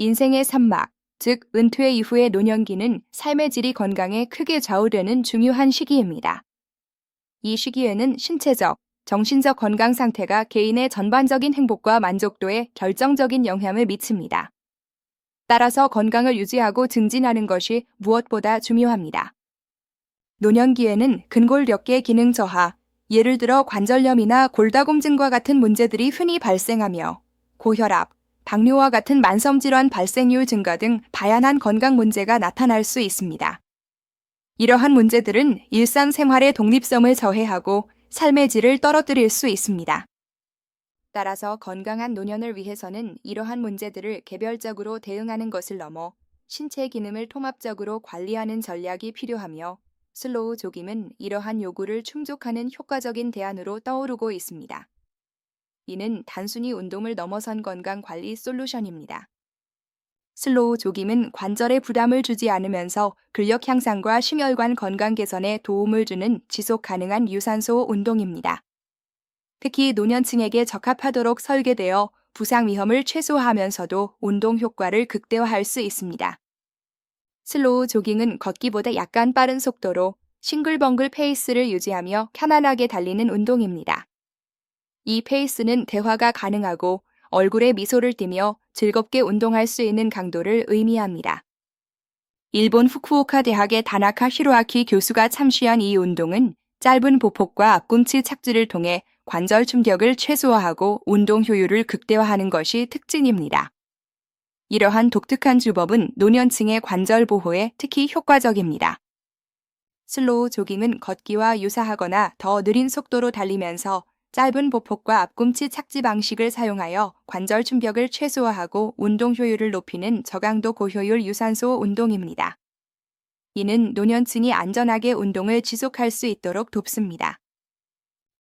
인생의 산막, 즉 은퇴 이후의 노년기는 삶의 질이 건강에 크게 좌우되는 중요한 시기입니다. 이 시기에는 신체적, 정신적 건강 상태가 개인의 전반적인 행복과 만족도에 결정적인 영향을 미칩니다. 따라서 건강을 유지하고 증진하는 것이 무엇보다 중요합니다. 노년기에는 근골격계 기능 저하, 예를 들어 관절염이나 골다공증과 같은 문제들이 흔히 발생하며 고혈압, 당뇨와 같은 만성질환 발생률 증가 등 다양한 건강 문제가 나타날 수 있습니다. 이러한 문제들은 일상생활의 독립성을 저해하고 삶의 질을 떨어뜨릴 수 있습니다. 따라서 건강한 노년을 위해서는 이러한 문제들을 개별적으로 대응하는 것을 넘어 신체 기능을 통합적으로 관리하는 전략이 필요하며 슬로우 조깅은 이러한 요구를 충족하는 효과적인 대안으로 떠오르고 있습니다. 이는 단순히 운동을 넘어선 건강 관리 솔루션입니다. 슬로우 조깅은 관절에 부담을 주지 않으면서 근력 향상과 심혈관 건강 개선에 도움을 주는 지속 가능한 유산소 운동입니다. 특히 노년층에게 적합하도록 설계되어 부상 위험을 최소화하면서도 운동 효과를 극대화할 수 있습니다. 슬로우 조깅은 걷기보다 약간 빠른 속도로 싱글벙글 페이스를 유지하며 편안하게 달리는 운동입니다. 이 페이스는 대화가 가능하고 얼굴에 미소를 띠며 즐겁게 운동할 수 있는 강도를 의미합니다. 일본 후쿠오카 대학의 다나카 히로아키 교수가 참시한 이 운동은 짧은 보폭과 앞꿈치 착지를 통해 관절 충격을 최소화하고 운동 효율을 극대화하는 것이 특징입니다. 이러한 독특한 주법은 노년층의 관절 보호에 특히 효과적입니다. 슬로우 조깅은 걷기와 유사하거나 더 느린 속도로 달리면서 짧은 보폭과 앞꿈치 착지 방식을 사용하여 관절 충격을 최소화하고 운동 효율을 높이는 저강도 고효율 유산소 운동입니다. 이는 노년층이 안전하게 운동을 지속할 수 있도록 돕습니다.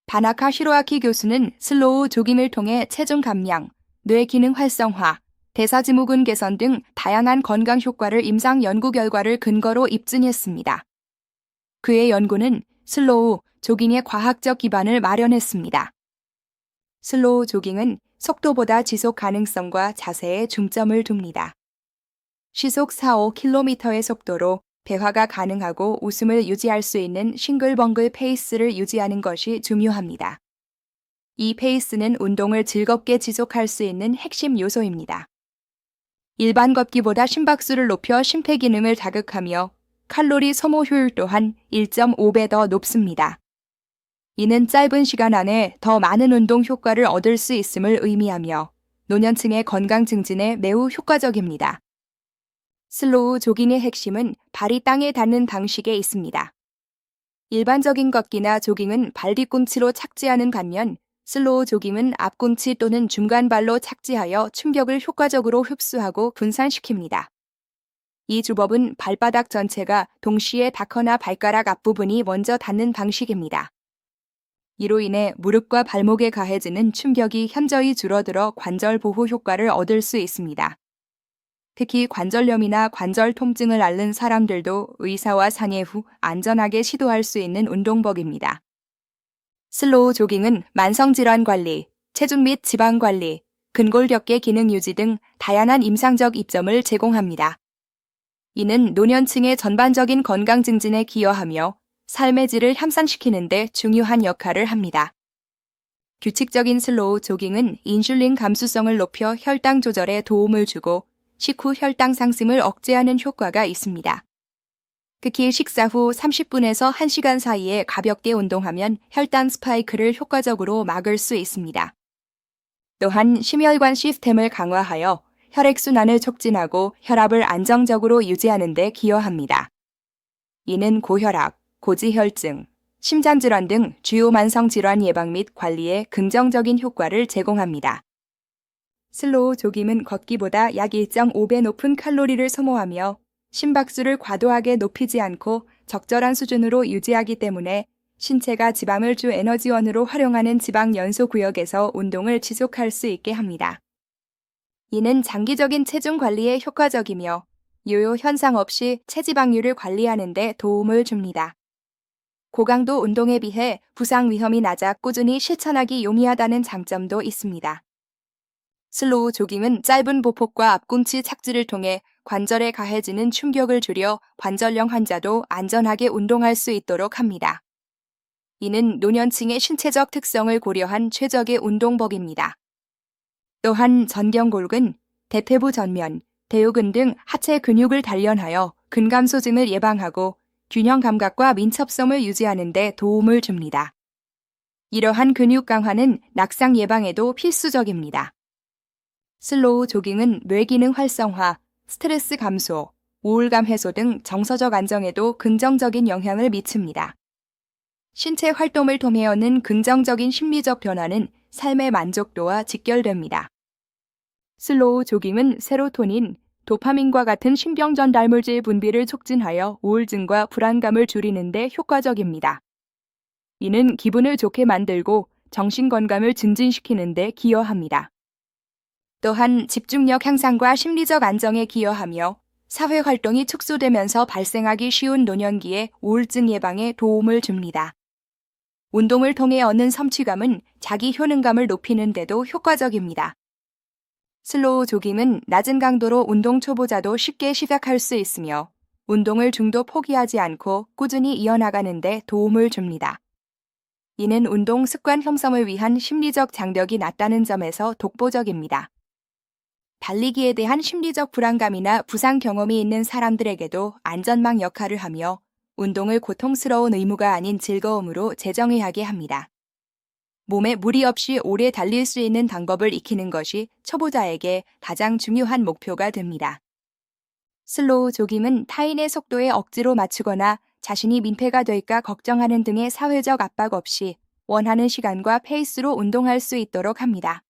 다나카 히로아키 교수는 슬로우 조깅을 통해 체중 감량, 뇌 기능 활성화, 대사지무근 개선 등 다양한 건강 효과를 임상 연구 결과를 근거로 입증했습니다. 그의 연구는 슬로우 조깅의 과학적 기반을 마련했습니다. 슬로우 조깅은 속도보다 지속 가능성과 자세에 중점을 둡니다. 시속 4-5km의 속도로 대화가 가능하고 웃음을 유지할 수 있는 싱글벙글 페이스를 유지하는 것이 중요합니다. 이 페이스는 운동을 즐겁게 지속할 수 있는 핵심 요소입니다. 일반 걷기보다 심박수를 높여 심폐기능을 자극하며 칼로리 소모 효율 또한 1.5배 더 높습니다. 이는 짧은 시간 안에 더 많은 운동 효과를 얻을 수 있음을 의미하며 노년층의 건강 증진에 매우 효과적입니다. 슬로우 조깅의 핵심은 발이 땅에 닿는 방식에 있습니다. 일반적인 걷기나 조깅은 발 뒤꿈치로 착지하는 반면 슬로우 조깅은 앞꿈치 또는 중간발로 착지하여 충격을 효과적으로 흡수하고 분산시킵니다. 이 주법은 발바닥 전체가 동시에 닿거나 발가락 앞부분이 먼저 닿는 방식입니다. 이로 인해 무릎과 발목에 가해지는 충격이 현저히 줄어들어 관절 보호 효과를 얻을 수 있습니다. 특히 관절염이나 관절 통증을 앓는 사람들도 의사와 상의 후 안전하게 시도할 수 있는 운동법입니다. 슬로우 조깅은 만성질환 관리, 체중 및 지방 관리, 근골격계 기능 유지 등 다양한 임상적 이점을 제공합니다. 이는 노년층의 전반적인 건강 증진에 기여하며 삶의 질을 향상시키는 데 중요한 역할을 합니다. 규칙적인 슬로우 조깅은 인슐린 감수성을 높여 혈당 조절에 도움을 주고 식후 혈당 상승을 억제하는 효과가 있습니다. 특히 식사 후 30분에서 1시간 사이에 가볍게 운동하면 혈당 스파이크를 효과적으로 막을 수 있습니다. 또한 심혈관 시스템을 강화하여 혈액순환을 촉진하고 혈압을 안정적으로 유지하는 데 기여합니다. 이는 고혈압, 고지혈증, 심장질환 등 주요 만성질환 예방 및 관리에 긍정적인 효과를 제공합니다. 슬로우 조깅은 걷기보다 약 1.5배 높은 칼로리를 소모하며 심박수를 과도하게 높이지 않고 적절한 수준으로 유지하기 때문에 신체가 지방을 주 에너지원으로 활용하는 지방 연소 구역에서 운동을 지속할 수 있게 합니다. 이는 장기적인 체중 관리에 효과적이며 요요 현상 없이 체지방률을 관리하는 데 도움을 줍니다. 고강도 운동에 비해 부상 위험이 낮아 꾸준히 실천하기 용이하다는 장점도 있습니다. 슬로우 조깅은 짧은 보폭과 앞꿈치 착지를 통해 관절에 가해지는 충격을 줄여 관절염 환자도 안전하게 운동할 수 있도록 합니다. 이는 노년층의 신체적 특성을 고려한 최적의 운동법입니다. 또한 전경골근, 대퇴부 전면, 대요근 등 하체 근육을 단련하여 근감소증을 예방하고 균형 감각과 민첩성을 유지하는 데 도움을 줍니다. 이러한 근육 강화는 낙상 예방에도 필수적입니다. 슬로우 조깅은 뇌기능 활성화, 스트레스 감소, 우울감 해소 등 정서적 안정에도 긍정적인 영향을 미칩니다. 신체 활동을 통해 얻는 긍정적인 심리적 변화는 삶의 만족도와 직결됩니다. 슬로우 조깅은 세로토닌, 도파민과 같은 신경 전달물질 분비를 촉진하여 우울증과 불안감을 줄이는 데 효과적입니다. 이는 기분을 좋게 만들고 정신 건강을 증진시키는 데 기여합니다. 또한 집중력 향상과 심리적 안정에 기여하며 사회 활동이 축소되면서 발생하기 쉬운 노년기의 우울증 예방에 도움을 줍니다. 운동을 통해 얻는 성취감은 자기 효능감을 높이는 데도 효과적입니다. 슬로우 조깅은 낮은 강도로 운동 초보자도 쉽게 시작할 수 있으며 운동을 중도 포기하지 않고 꾸준히 이어나가는 데 도움을 줍니다. 이는 운동 습관 형성을 위한 심리적 장벽이 낮다는 점에서 독보적입니다. 달리기에 대한 심리적 불안감이나 부상 경험이 있는 사람들에게도 안전망 역할을 하며 운동을 고통스러운 의무가 아닌 즐거움으로 재정의하게 합니다. 몸에 무리 없이 오래 달릴 수 있는 방법을 익히는 것이 초보자에게 가장 중요한 목표가 됩니다. 슬로우 조깅은 타인의 속도에 억지로 맞추거나 자신이 민폐가 될까 걱정하는 등의 사회적 압박 없이 원하는 시간과 페이스로 운동할 수 있도록 합니다.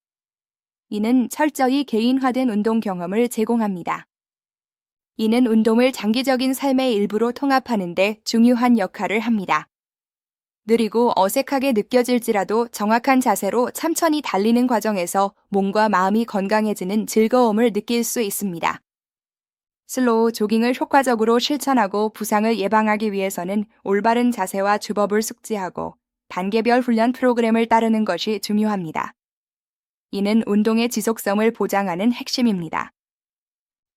이는 철저히 개인화된 운동 경험을 제공합니다. 이는 운동을 장기적인 삶의 일부로 통합하는 데 중요한 역할을 합니다. 느리고 어색하게 느껴질지라도 정확한 자세로 천천히 달리는 과정에서 몸과 마음이 건강해지는 즐거움을 느낄 수 있습니다. 슬로우 조깅을 효과적으로 실천하고 부상을 예방하기 위해서는 올바른 자세와 주법을 숙지하고 단계별 훈련 프로그램을 따르는 것이 중요합니다. 이는 운동의 지속성을 보장하는 핵심입니다.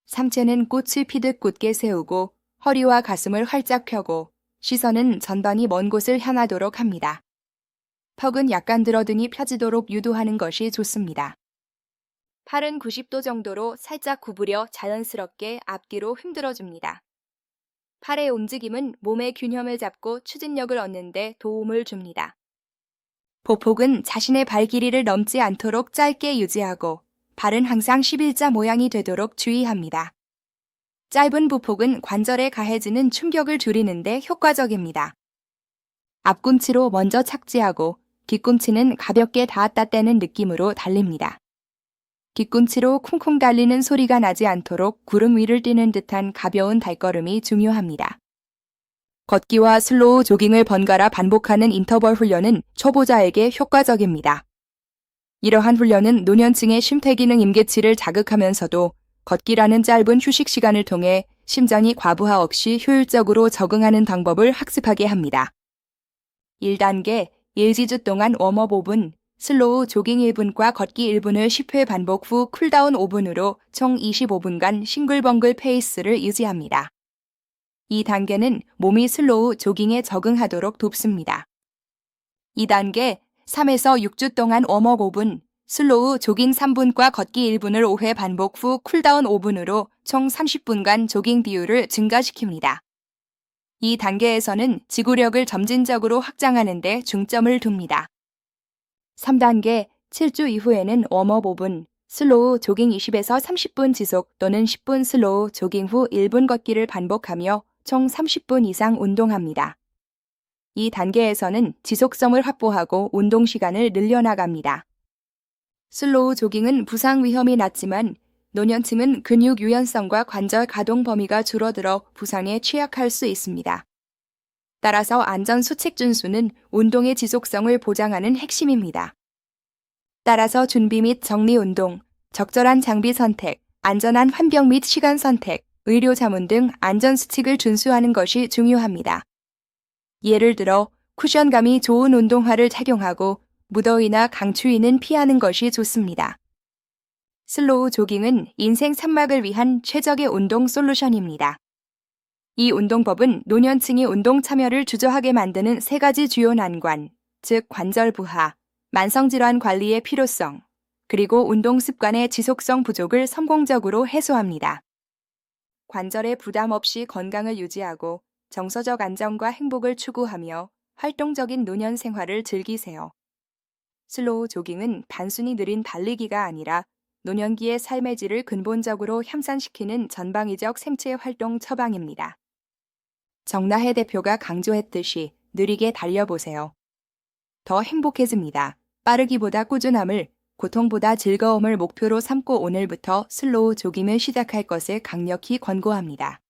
상체는 꽃을 피듯 곧게 세우고 허리와 가슴을 활짝 펴고 시선은 전반이 먼 곳을 향하도록 합니다. 턱은 약간 들어등이 펴지도록 유도하는 것이 좋습니다. 팔은 90도 정도로 살짝 구부려 자연스럽게 앞뒤로 흔들어줍니다. 팔의 움직임은 몸의 균형을 잡고 추진력을 얻는 데 도움을 줍니다. 보폭은 자신의 발 길이를 넘지 않도록 짧게 유지하고 발은 항상 11자 모양이 되도록 주의합니다. 짧은 보폭은 관절에 가해지는 충격을 줄이는 데 효과적입니다. 앞꿈치로 먼저 착지하고 뒤꿈치는 가볍게 닿았다 떼는 느낌으로 달립니다. 뒤꿈치로 쿵쿵 달리는 소리가 나지 않도록 구름 위를 뛰는 듯한 가벼운 발걸음이 중요합니다. 걷기와 슬로우 조깅을 번갈아 반복하는 인터벌 훈련은 초보자에게 효과적입니다. 이러한 훈련은 노년층의 심폐기능 임계치를 자극하면서도 걷기라는 짧은 휴식 시간을 통해 심장이 과부하 없이 효율적으로 적응하는 방법을 학습하게 합니다. 1단계 1지주 동안 웜업 5분, 슬로우 조깅 1분과 걷기 1분을 10회 반복 후 쿨다운 5분으로 총 25분간 싱글벙글 페이스를 유지합니다. 이 단계는 몸이 슬로우 조깅에 적응하도록 돕습니다. 2단계 3에서 6주 동안 웜업 5분, 슬로우 조깅 3분과 걷기 1분을 5회 반복 후 쿨다운 5분으로 총 30분간 조깅 비율을 증가시킵니다. 이 단계에서는 지구력을 점진적으로 확장하는 데 중점을 둡니다. 3단계 7주 이후에는 웜업 5분, 슬로우 조깅 20에서 30분 지속 또는 10분 슬로우 조깅 후 1분 걷기를 반복하며 총 30분 이상 운동합니다. 이 단계에서는 지속성을 확보하고 운동 시간을 늘려나갑니다. 슬로우 조깅은 부상 위험이 낮지만 노년층은 근육 유연성과 관절 가동 범위가 줄어들어 부상에 취약할 수 있습니다. 따라서 안전 수칙 준수는 운동의 지속성을 보장하는 핵심입니다. 따라서 준비 및 정리 운동, 적절한 장비 선택, 안전한 환경 및 시간 선택, 의료 자문 등 안전 수칙을 준수하는 것이 중요합니다. 예를 들어 쿠션감이 좋은 운동화를 착용하고 무더위나 강추위는 피하는 것이 좋습니다. 슬로우 조깅은 인생 산막을 위한 최적의 운동 솔루션입니다. 이 운동법은 노년층이 운동 참여를 주저하게 만드는 세 가지 주요 난관, 즉 관절 부하, 만성질환 관리의 필요성, 그리고 운동 습관의 지속성 부족을 성공적으로 해소합니다. 관절에 부담 없이 건강을 유지하고 정서적 안정과 행복을 추구하며 활동적인 노년 생활을 즐기세요. 슬로우 조깅은 단순히 느린 달리기가 아니라 노년기의 삶의 질을 근본적으로 향상시키는 전방위적 생체 활동 처방입니다. 정나혜 대표가 강조했듯이 느리게 달려보세요. 더 행복해집니다. 빠르기보다 꾸준함을, 고통보다 즐거움을 목표로 삼고 오늘부터 슬로우 조깅을 시작할 것을 강력히 권고합니다.